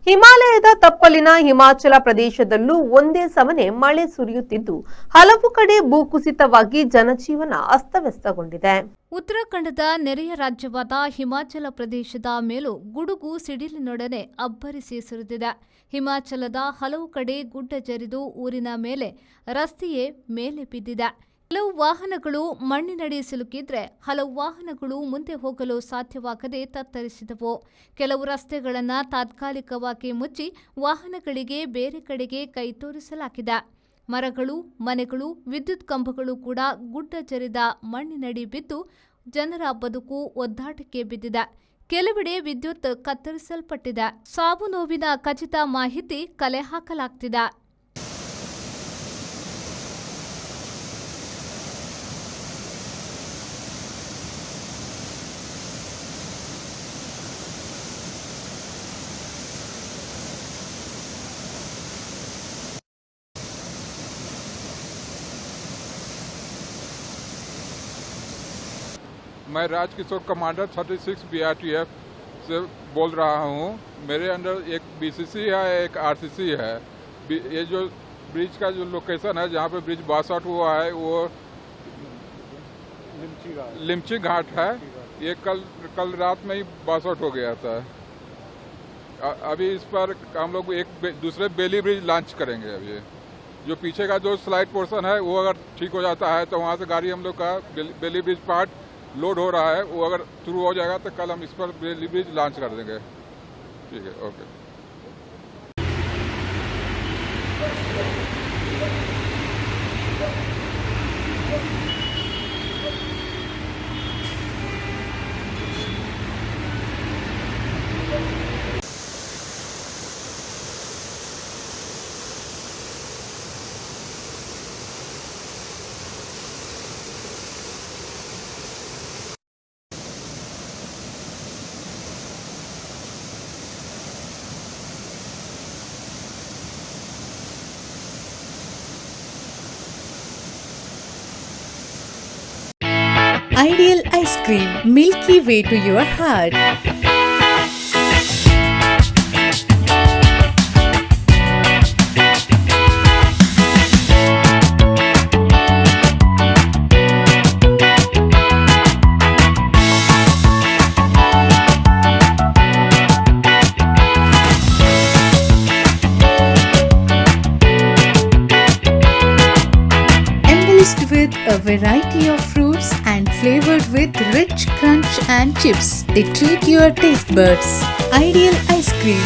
ಹಿಮಾಲಯದ ತಪ್ಪಲಿನ ಹಿಮಾಚಲ ಪ್ರದೇಶದಲ್ಲೂ ಒಂದೇ ಸಮನೆ ಮಳೆ ಸುರಿಯುತ್ತಿದ್ದು ಹಲವು ಕಡೆ ಭೂಕುಸಿತವಾಗಿ ಜನಜೀವನ ಅಸ್ತವ್ಯಸ್ತಗೊಂಡಿದೆ. ಉತ್ತರಾಖಂಡದ ನೆರೆಯ ರಾಜ್ಯವಾದ ಹಿಮಾಚಲ ಪ್ರದೇಶದ ಮೇಲೂ ಗುಡುಗು ಸಿಡಿಲಿನೊಡನೆ ಅಬ್ಬರಿಸಿ ಸುರಿದಿದೆ. ಹಿಮಾಚಲದ ಹಲವು ಕಡೆ ಗುಡ್ಡ ಜರಿದು ಊರಿನ ಮೇಲೆ ರಸ್ತೆಯೇ ಮೇಲೆ ಬಿದ್ದಿದೆ. ಕೆಲವು ವಾಹನಗಳು ಮಣ್ಣಿನಡಿ ಸಿಲುಕಿದ್ರೆ ಹಲವು ವಾಹನಗಳು ಮುಂದೆ ಹೋಗಲು ಸಾಧ್ಯವಾಗದೆ ತತ್ತರಿಸಿದವು. ಕೆಲವು ರಸ್ತೆಗಳನ್ನು ತಾತ್ಕಾಲಿಕವಾಗಿ ಮುಚ್ಚಿ ವಾಹನಗಳಿಗೆ ಬೇರೆ ಕಡೆಗೆ ಕೈ ತೋರಿಸಲಾಗಿದೆ. ಮರಗಳು, ಮನೆಗಳು, ವಿದ್ಯುತ್ ಕಂಬಗಳು ಕೂಡ ಗುಡ್ಡ ಜರಿದ ಮಣ್ಣಿನಡಿ ಬಿದ್ದು ಜನರ ಬದುಕು ಒದ್ದಾಟಕ್ಕೆ ಬಿದ್ದಿದೆ. ಕೆಲವೆಡೆ ವಿದ್ಯುತ್ ಕತ್ತರಿಸಲ್ಪಟ್ಟಿದೆ. ಸಾವು ನೋವಿನ ಖಚಿತ ಮಾಹಿತಿ ಕಲೆ ಹಾಕಲಾಗ್ತಿದೆ. मैं राजकिशोर कमांडर 36 BRTF से बोल रहा हूँ। मेरे अंडर एक BCC है, एक RCC है। ये जो ब्रिज का जो लोकेशन है जहाँ पे ब्रिज बासट हुआ है वो लिमची घाट है। ये कल रात में ही बासट हो गया था। अभी इस पर हम लोग एक दूसरे बेली ब्रिज लॉन्च करेंगे। अभी जो पीछे का जो स्लाइड पोर्शन है वो अगर ठीक हो जाता है तो वहाँ से गाड़ी हम लोग का बेली ब्रिज पार्ट लोड हो रहा है, वो अगर शुरू हो जाएगा तो कल हम इस पर बेली ब्रिज लॉन्च कर देंगे। ठीक है, okay. Ideal ice cream, milky way to your heart. Embellished with a variety of fruits and flavored with rich crunch and chips. They treat your taste buds. Ideal ice cream.